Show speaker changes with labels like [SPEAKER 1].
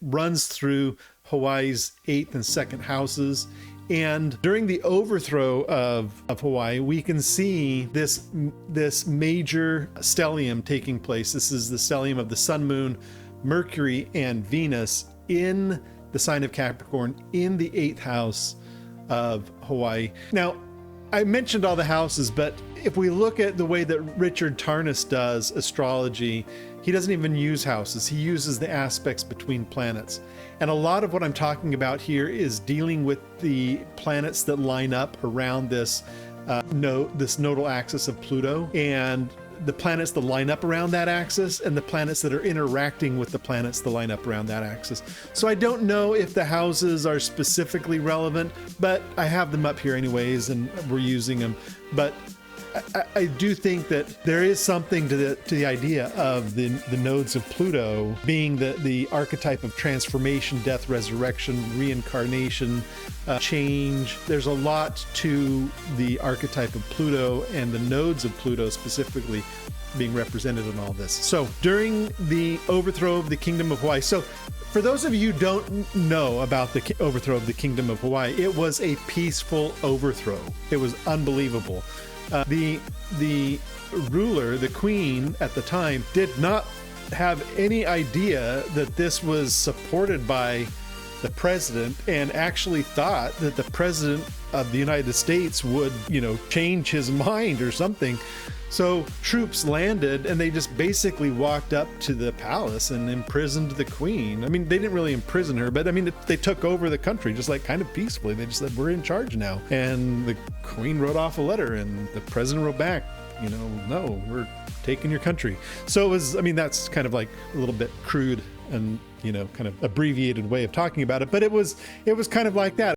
[SPEAKER 1] runs through Hawaii's 8th and 2nd houses. And during the overthrow of Hawaii, we can see this major stellium taking place. This is the stellium of the sun, moon, Mercury, and Venus in the sign of Capricorn in the 8th house of Hawaii. Now, I mentioned all the houses, but if we look at the way that Richard Tarnas does astrology, he doesn't even use houses. He uses the aspects between planets. And a lot of what I'm talking about here is dealing with the planets that line up around this nodal axis of Pluto, and the planets that line up around that axis, and the planets that are interacting with the planets that line up around that axis. So I don't know if the houses are specifically relevant, but I have them up here anyways, and we're using them. But I do think that there is something to the idea of the nodes of Pluto being the archetype of transformation, death, resurrection, reincarnation, change. There's a lot to the archetype of Pluto and the nodes of Pluto specifically being represented in all this. So during the overthrow of the Kingdom of Hawaii, so for those of you who don't know about the overthrow of the Kingdom of Hawaii, it was a peaceful overthrow. It was unbelievable. The ruler, the queen at the time, did not have any idea that this was supported by the president, and actually thought that the president of the United States would, change his mind or something. So troops landed, and they just basically walked up to the palace and imprisoned the queen. I mean, they didn't really imprison her, but I mean, they took over the country just like kind of peacefully. They just said, we're in charge now. And the queen wrote off a letter, and the president wrote back, no, we're taking your country. So it was, that's kind of like a little bit crude and, kind of abbreviated way of talking about it, but it was kind of like that.